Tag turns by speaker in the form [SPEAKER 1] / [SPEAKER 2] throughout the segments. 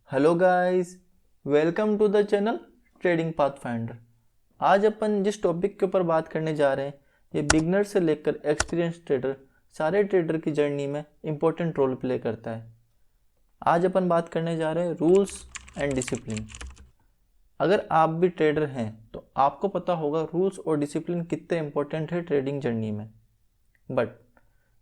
[SPEAKER 1] Hello guys, welcome to the channel trading pathfinder. आज अपन जिस टॉपिक के ऊपर बात करने जा रहे हैं ये बिगनर से लेकर एक्सपीरियंस ट्रेडर सारे ट्रेडर की जर्नी में इम्पोर्टेंट रोल प्ले करता है। आज अपन बात करने जा रहे हैं रूल्स एंड डिसिप्लिन। अगर आप भी ट्रेडर हैं तो आपको पता होगा रूल्स और डिसिप्लिन कितने इम्पोर्टेंट है ट्रेडिंग जर्नी में। बट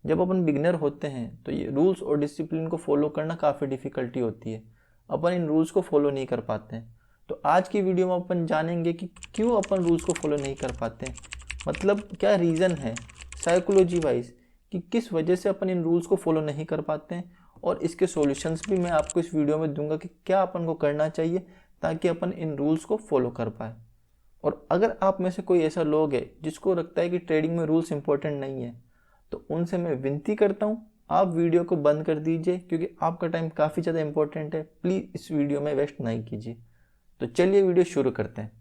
[SPEAKER 1] जब अपन बिगनर होते हैं तो ये रूल्स और डिसिप्लिन को फॉलो करना काफ़ी डिफ़िकल्टी होती है। अपन इन रूल्स को फॉलो नहीं कर पाते हैं। तो आज की वीडियो में अपन जानेंगे कि क्यों अपन रूल्स को फॉलो नहीं कर पाते हैं, मतलब क्या रीज़न है साइकोलॉजी वाइज कि किस वजह से अपन इन रूल्स को फॉलो नहीं कर पाते हैं, और इसके सॉल्यूशंस भी मैं आपको इस वीडियो में दूंगा कि क्या अपन को करना चाहिए ताकि अपन इन रूल्स को फॉलो कर पाए। और अगर आप में से कोई ऐसा लोग है जिसको लगता है कि ट्रेडिंग में रूल्स इंपॉर्टेंट नहीं है तो उनसे मैं विनती करता हूँ आप वीडियो को बंद कर दीजिए, क्योंकि आपका टाइम काफ़ी ज़्यादा इंपॉर्टेंट है। प्लीज़ इस वीडियो में वेस्ट नहीं कीजिए। तो चलिए वीडियो शुरू करते हैं।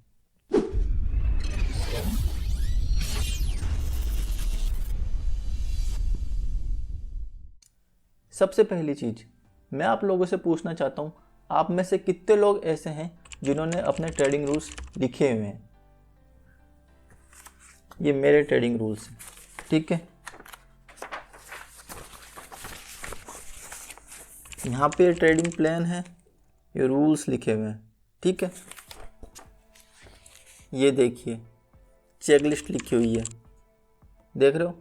[SPEAKER 1] सबसे पहली चीज़ मैं आप लोगों से पूछना चाहता हूँ, आप में से कितने लोग ऐसे हैं जिन्होंने अपने ट्रेडिंग रूल्स लिखे हुए हैं। ये मेरे ट्रेडिंग रूल्स हैं, ठीक है। यहाँ पे ट्रेडिंग प्लान है, ये रूल्स लिखे हुए हैं, ठीक है। ये देखिए चेकलिस्ट लिखी हुई है, देख रहे हो।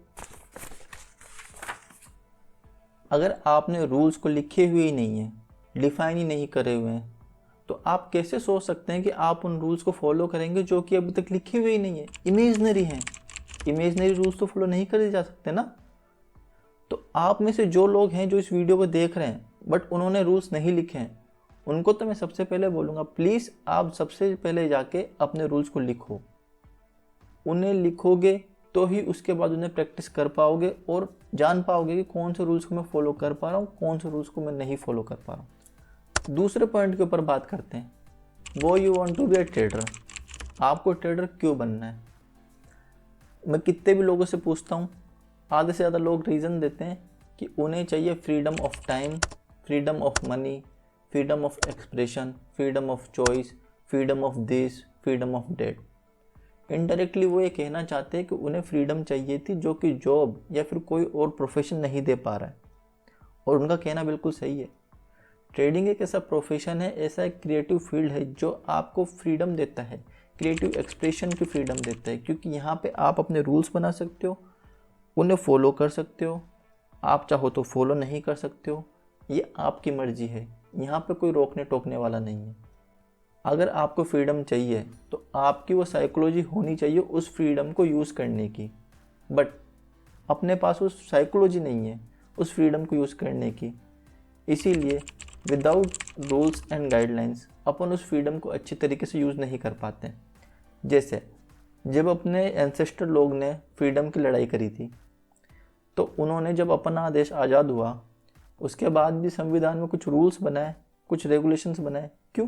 [SPEAKER 1] अगर आपने रूल्स को लिखे हुए ही नहीं है, डिफाइन ही नहीं करे हुए हैं, तो आप कैसे सोच सकते हैं कि आप उन रूल्स को फॉलो करेंगे जो कि अभी तक लिखे हुए ही नहीं है, इमेजनरी हैं। इमेजनरी रूल्स तो फॉलो नहीं करे जा सकते ना। तो आप में से जो लोग हैं जो इस वीडियो को देख रहे हैं बट उन्होंने रूल्स नहीं लिखे हैं, उनको तो मैं सबसे पहले बोलूँगा प्लीज़ आप सबसे पहले जाके अपने रूल्स को लिखो। उन्हें लिखोगे तो ही उसके बाद उन्हें प्रैक्टिस कर पाओगे और जान पाओगे कि कौन से रूल्स को मैं फॉलो कर पा रहा हूँ, कौन से रूल्स को मैं नहीं फॉलो कर पा रहा हूँ। दूसरे पॉइंट के ऊपर बात करते हैं, वो you want to be a trader. आपको ट्रेडर क्यों बनना है? मैं कितने भी लोगों से पूछता हूँ, आधे से ज़्यादा लोग रीज़न देते हैं कि उन्हें चाहिए freedom of time, freedom of money, freedom of expression, freedom of choice, freedom of this, freedom of debt. Indirectly वो ये कहना चाहते हैं कि उन्हें फ्रीडम चाहिए थी जो कि जॉब या फिर कोई और प्रोफेशन नहीं दे पा रहा है। और उनका कहना बिल्कुल सही है। ट्रेडिंग एक ऐसा प्रोफेशन है, ऐसा एक क्रिएटिव फील्ड है जो आपको फ्रीडम देता है, क्रिएटिव एक्सप्रेशन की फ्रीडम देता है, क्योंकि यहाँ पे आप अपने रूल्स बना सकते हो, उन्हें फॉलो कर सकते हो, आप चाहो तो फॉलो नहीं कर सकते हो, ये आपकी मर्जी है। यहाँ पे कोई रोकने टोकने वाला नहीं है। अगर आपको फ्रीडम चाहिए तो आपकी वो साइकोलॉजी होनी चाहिए उस फ्रीडम को यूज़ करने की, बट अपने पास उस साइकोलॉजी नहीं है उस फ्रीडम को यूज़ करने की। इसीलिए विदाउट रूल्स एंड गाइडलाइंस अपन उस फ्रीडम को अच्छी तरीके से यूज़ नहीं कर पाते। जैसे जब अपने एंसेस्टर लोग ने फ्रीडम की लड़ाई करी थी तो उन्होंने जब अपना देश आज़ाद हुआ उसके बाद भी संविधान में कुछ रूल्स बनाए, कुछ रेगुलेशंस बनाए। क्यों?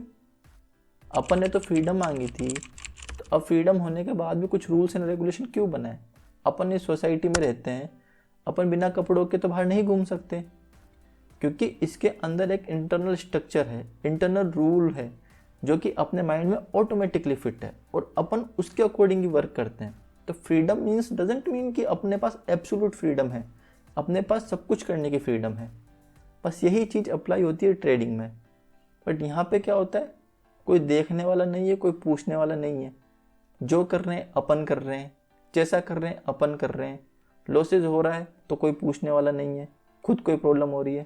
[SPEAKER 1] अपन ने तो फ्रीडम मांगी थी, तो अब फ्रीडम होने के बाद भी कुछ रूल्स एंड रेगुलेशन क्यों बनाए? अपन इस सोसाइटी में रहते हैं, अपन बिना कपड़ों के तो बाहर नहीं घूम सकते, क्योंकि इसके अंदर एक इंटरनल स्ट्रक्चर है, इंटरनल रूल है जो कि अपने माइंड में ऑटोमेटिकली फिट है और अपन उसके अकॉर्डिंग ही वर्क करते हैं। तो फ्रीडम मीन्स डजेंट मीन कि अपने पास एब्सोल्यूट फ्रीडम है, अपने पास सब कुछ करने की फ्रीडम है। बस यही चीज़ अप्लाई होती है ट्रेडिंग में। बट यहाँ पे क्या होता है, कोई देखने वाला नहीं है, कोई पूछने वाला नहीं है। जो कर रहे हैं अपन कर रहे हैं, जैसा कर रहे हैं अपन कर रहे हैं। लॉसेज हो रहा है तो कोई पूछने वाला नहीं है, खुद कोई प्रॉब्लम हो रही है।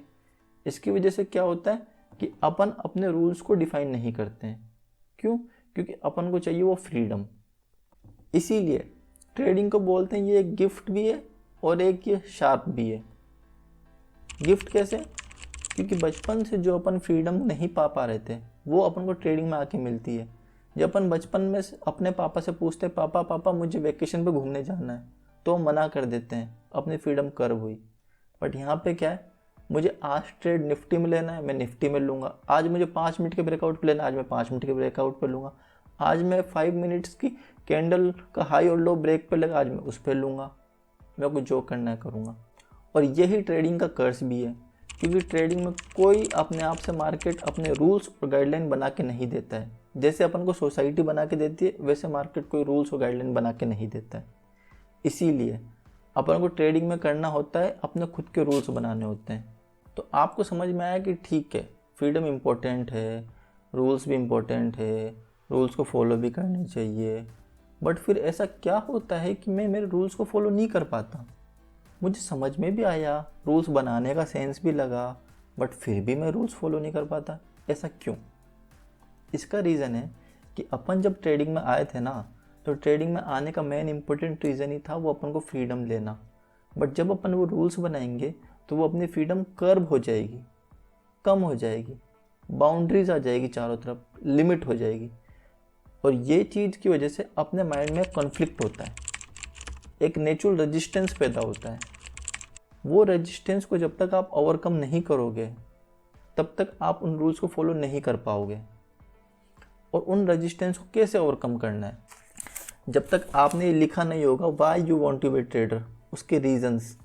[SPEAKER 1] इसकी वजह से क्या होता है कि अपन अपने रूल्स को डिफाइन नहीं करते हैं। क्यों? क्योंकि अपन को चाहिए वो फ्रीडम। इसीलिए ट्रेडिंग को बोलते हैं ये एक गिफ्ट भी है और एक ये शार्प भी है। गिफ्ट कैसे? क्योंकि बचपन से जो अपन फ्रीडम नहीं पा रहे थे वो अपन को ट्रेडिंग में आके मिलती है। जब अपन बचपन में अपने पापा से पूछते पापा पापा मुझे वेकेशन पे घूमने जाना है, तो मना कर देते हैं, अपनी फ्रीडम कर्व हुई। बट यहाँ पे क्या है, मुझे आज ट्रेड निफ्टी में लेना है, मैं निफ्टी में लूँगा। आज मुझे 5 मिनट के ब्रेकआउट पे लेना है, आज मैं 5 मिनट के ब्रेकआउट पे लूँगा। आज मैं 5 मिनट्स की कैंडल का हाई और लो ब्रेक पे लगा, आज मैं उस पर लूँगा। मैं को जो करना है करूँगा। और यही ट्रेडिंग का कर्स भी है, क्योंकि ट्रेडिंग में कोई अपने आप से मार्केट अपने रूल्स और गाइडलाइन बना के नहीं देता है। जैसे अपन को सोसाइटी बना के देती है, वैसे मार्केट कोई रूल्स और गाइडलाइन बना के नहीं देता है। इसीलिए अपन को ट्रेडिंग में करना होता है, अपने खुद के रूल्स बनाने होते हैं। तो आपको समझ में आया कि ठीक है, फ्रीडम इम्पोर्टेंट है, रूल्स भी इम्पोर्टेंट है, रूल्स को फॉलो भी करने चाहिए। बट फिर ऐसा क्या होता है कि मैं मेरे रूल्स को फॉलो नहीं कर पाता? मुझे समझ में भी आया, रूल्स बनाने का सेंस भी लगा, बट फिर भी मैं रूल्स फॉलो नहीं कर पाता। ऐसा क्यों? इसका रीज़न है कि अपन जब ट्रेडिंग में आए थे ना, तो ट्रेडिंग में आने का मेन इंपॉर्टेंट रीज़न ही था वो अपन को फ्रीडम लेना। बट जब अपन वो रूल्स बनाएंगे तो वो अपनी फ्रीडम कर्व हो जाएगी, कम हो जाएगी, बाउंड्रीज आ जाएगी, चारों तरफ लिमिट हो जाएगी। और ये चीज़ की वजह से अपने माइंड में कॉन्फ्लिक्ट होता है, एक नेचुरल रेजिस्टेंस पैदा होता है। वो रेजिस्टेंस को जब तक आप ओवरकम नहीं करोगे, तब तक आप उन रूल्स को फॉलो नहीं कर पाओगे। और उन रेजिस्टेंस को कैसे ओवरकम करना है? जब तक आपने ये लिखा नहीं होगा why you want to be trader, उसके रीजंस।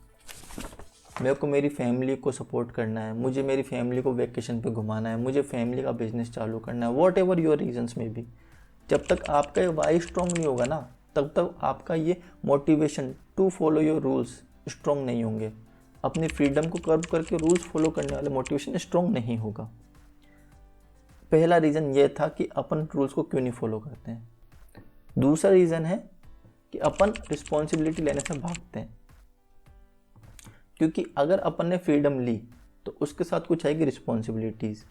[SPEAKER 1] मेरे को मेरी फैमिली को सपोर्ट करना है, मुझे मेरी फैमिली को वेकेशन पे घुमाना है, मुझे फैमिली का बिजनेस चालू करना है, वॉट एवर योर रीजंस में भी। जब तक आपका ये वाई स्ट्रॉन्ग नहीं होगा ना, तब तक आपका ये motivation to follow your rules strong नहीं होंगे। अपनी फ्रीडम को कर्व करके रूल्स फॉलो करने वाले मोटिवेशन स्ट्रॉन्ग नहीं होगा। पहला रीज़न ये था कि अपन रूल्स को क्यों नहीं फॉलो करते हैं। दूसरा रीज़न है कि अपन रिस्पॉन्सिबिलिटी लेने से भागते हैं। क्योंकि अगर अपन ने फ्रीडम ली तो उसके साथ कुछ आएगी रिस्पॉन्सिबिलिटीज़।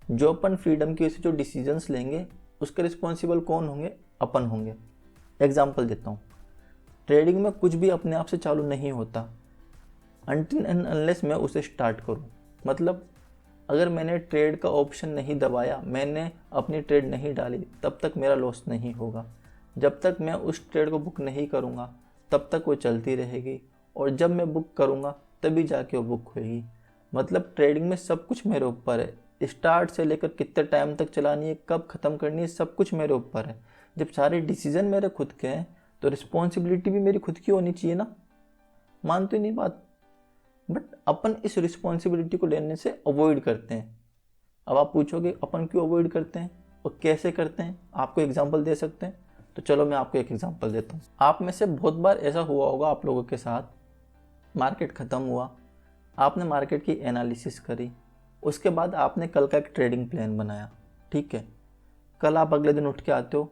[SPEAKER 1] जो अपन फ्रीडम की वजह से जो डिसीजंस लेंगे उसके रिस्पॉन्सिबल कौन होंगे? अपन होंगे। एग्जाम्पल देता हूँ, ट्रेडिंग में कुछ भी अपने आप से चालू नहीं होता अनटिल एंड अनलेस मैं उसे स्टार्ट करूँ। मतलब अगर मैंने ट्रेड का ऑप्शन नहीं दबाया, मैंने अपनी ट्रेड नहीं डाली, तब तक मेरा लॉस नहीं होगा। जब तक मैं उस ट्रेड को बुक नहीं करूँगा तब तक वो चलती रहेगी, और जब मैं बुक करूँगा तभी जाके वो बुक होएगी। मतलब ट्रेडिंग में सब कुछ मेरे ऊपर है, स्टार्ट से लेकर कितने टाइम तक चलानी है, कब ख़त्म करनी है, सब कुछ मेरे ऊपर है। जब सारे डिसीजन मेरे खुद के हैं तो रिस्पॉन्सिबिलिटी भी मेरी खुद की होनी चाहिए ना। मानते नहीं बात? बट अपन इस रिस्पॉन्सिबिलिटी को लेने से अवॉइड करते हैं। अब आप पूछोगे अपन क्यों अवॉइड करते हैं और कैसे करते हैं? आपको एग्जांपल दे सकते हैं? तो चलो मैं आपको एक एग्जांपल देता हूँ। आप में से बहुत बार ऐसा हुआ होगा आप लोगों के साथ, मार्केट ख़त्म हुआ, आपने मार्केट की एनालिसिस करी, उसके बाद आपने कल का एक ट्रेडिंग प्लान बनाया। ठीक है, कल आप अगले दिन उठ के आते हो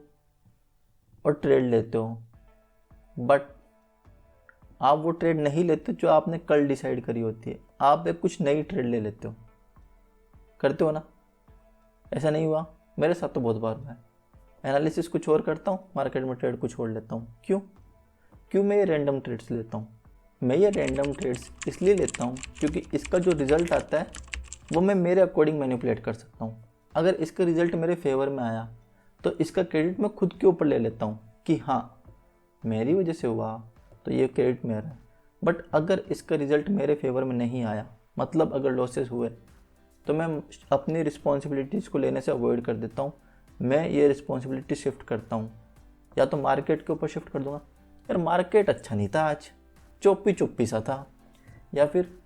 [SPEAKER 1] और ट्रेड लेते हो, बट आप वो ट्रेड नहीं लेते जो आपने कल डिसाइड करी होती है। आप एक कुछ नई ट्रेड ले लेते हो, करते हो ना? ऐसा नहीं हुआ? मेरे साथ तो बहुत बार हुआ है। एनालिसिस कुछ और करता हूँ, मार्केट में ट्रेड कुछ और लेता हूँ। क्यों मैं ये रैंडम ट्रेड्स लेता हूँ? मैं ये रैंडम ट्रेड्स इसलिए लेता हूँ क्योंकि इसका जो रिज़ल्ट आता है वो मैं मेरे अकॉर्डिंग मैनिपुलेट कर सकता हूँ। अगर इसका रिज़ल्ट मेरे फेवर में आया तो इसका क्रेडिट मैं खुद के ऊपर ले लेता हूँ कि हाँ मेरी वजह से हुआ तो ये क्रेडिट मेरा है। बट अगर इसका रिज़ल्ट मेरे फेवर में नहीं आया, मतलब अगर लॉसेस हुए, तो मैं अपनी रिस्पॉन्सिबिलिटीज़ को लेने से अवॉइड कर देता हूँ। मैं ये रिस्पॉन्सिबिलिटी शिफ्ट करता हूँ, या तो मार्केट के ऊपर शिफ्ट कर दूंगा, यार मार्केट अच्छा नहीं था आज, चुप्पी सा था, या फिर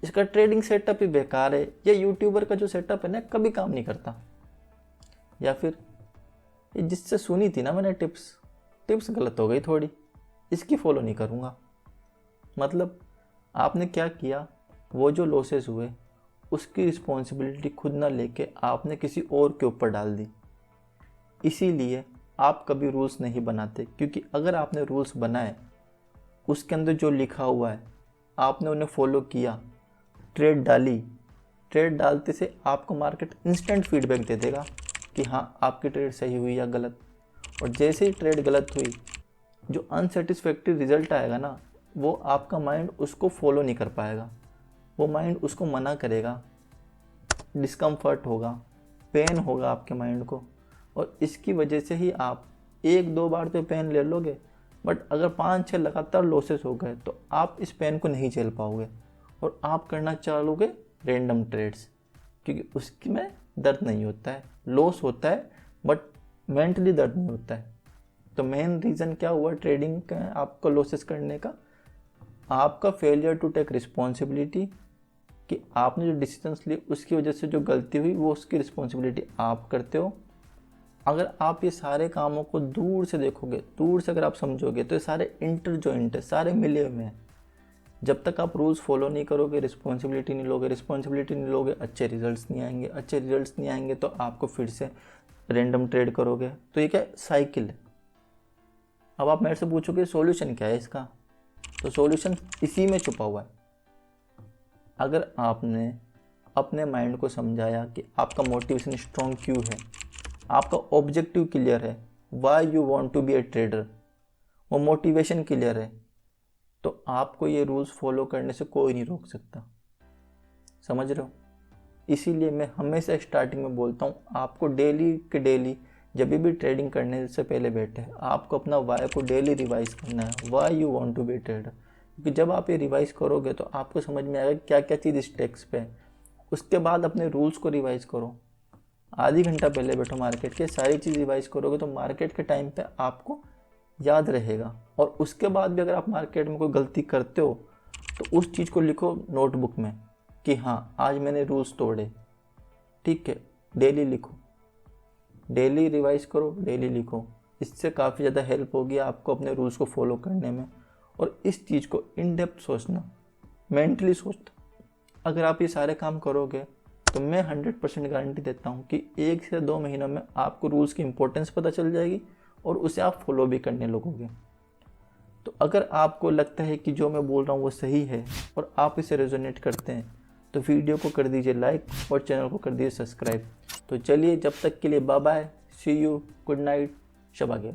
[SPEAKER 1] इसका ट्रेडिंग सेटअप ही बेकार है, या यूट्यूबर का जो सेटअप है ना कभी काम नहीं करता, या फिर ये जिससे सुनी थी ना मैंने टिप्स गलत हो गई थोड़ी, इसकी फॉलो नहीं करूँगा। मतलब आपने क्या किया, वो जो लॉसेस हुए उसकी रिस्पॉन्सिबिलिटी खुद ना लेके आपने किसी और के ऊपर डाल दी। इसीलिए आप कभी रूल्स नहीं बनाते, क्योंकि अगर आपने रूल्स बनाए, उसके अंदर जो लिखा हुआ है आपने उन्हें फॉलो किया, ट्रेड डाली, ट्रेड डालते से आपको मार्केट इंस्टेंट फीडबैक दे देगा कि हाँ आपकी ट्रेड सही हुई या गलत। और जैसे ही ट्रेड गलत हुई, जो अनसेटिस्फैक्ट्री रिजल्ट आएगा ना, वो आपका माइंड उसको फॉलो नहीं कर पाएगा, वो माइंड उसको मना करेगा, डिस्कम्फर्ट होगा, पेन होगा आपके माइंड को। और इसकी वजह से ही आप एक दो बार तो पेन ले लोगे, बट अगर 5-6 लगातार लॉसेस हो गए तो आप इस पेन को नहीं झेल पाओगे और आप करना चाहोगे रैंडम ट्रेड्स, क्योंकि उसकी में दर्द नहीं होता है, लॉस होता है बट मेंटली दर्द नहीं होता है। तो मेन रीज़न क्या हुआ ट्रेडिंग का आपको लॉसेस करने का? आपका फेलियर टू टेक रिस्पॉन्सिबिलिटी कि आपने जो डिसीजंस लिए उसकी वजह से जो गलती हुई वो उसकी रिस्पॉन्सिबिलिटी आप करते हो। अगर आप ये सारे कामों को दूर से देखोगे, दूर से अगर आप समझोगे, तो ये सारे इंटर जॉइंट है, सारे मिले हुए हैं। जब तक आप रूल्स फॉलो नहीं करोगे, रिस्पॉन्सिबिलिटी नहीं लोगे, अच्छे रिजल्ट्स नहीं आएंगे, तो आपको फिर से रैंडम ट्रेड करोगे। तो ये क्या साइकिल है। अब आप मेरे से पूछोगे सॉल्यूशन क्या है इसका, तो सॉल्यूशन इसी में छुपा हुआ है। अगर आपने अपने माइंड को समझाया कि आपका मोटिवेशन स्ट्रॉन्ग क्यों है, आपका ऑब्जेक्टिव क्लियर है, why you want to be a trader, वो मोटिवेशन क्लियर है, तो आपको ये रूल्स फॉलो करने से कोई नहीं रोक सकता। समझ रहे हो? इसीलिए मैं हमेशा स्टार्टिंग में बोलता हूँ, आपको डेली के डेली जब भी ट्रेडिंग करने से पहले बैठे आपको अपना वाई को डेली रिवाइज करना है, why you want to be trader. क्योंकि जब आप ये रिवाइज करोगे तो आपको समझ में आएगा क्या क्या चीज़ स्टेक्स पे है। उसके बाद अपने रूल्स को रिवाइज करो। आधी घंटा पहले बैठो मार्केट के, सारी चीज़ रिवाइज करोगे तो मार्केट के टाइम पे आपको याद रहेगा। और उसके बाद भी अगर आप मार्केट में कोई गलती करते हो तो उस चीज़ को लिखो नोटबुक में कि हाँ आज मैंने रूल्स तोड़े। ठीक है, डेली लिखो, डेली रिवाइज करो, डेली लिखो। इससे काफ़ी ज़्यादा हेल्प होगी आपको अपने रूल्स को फॉलो करने में। और इस चीज़ को इन डेप्थ सोचना, मेंटली सोचना, अगर आप ये सारे काम करोगे तो मैं 100% गारंटी देता हूँ कि 1 से 2 महीनों में आपको रूल्स की इंपॉर्टेंस पता चल जाएगी और उसे आप फॉलो भी करने लगोगे। तो अगर आपको लगता है कि जो मैं बोल रहा हूँ वो सही है और आप इसे रेजोनेट करते हैं तो वीडियो को कर दीजिए लाइक और चैनल को कर दीजिए सब्सक्राइब। तो चलिए, जब तक के लिए bye bye, see you, good night, शब आ गया।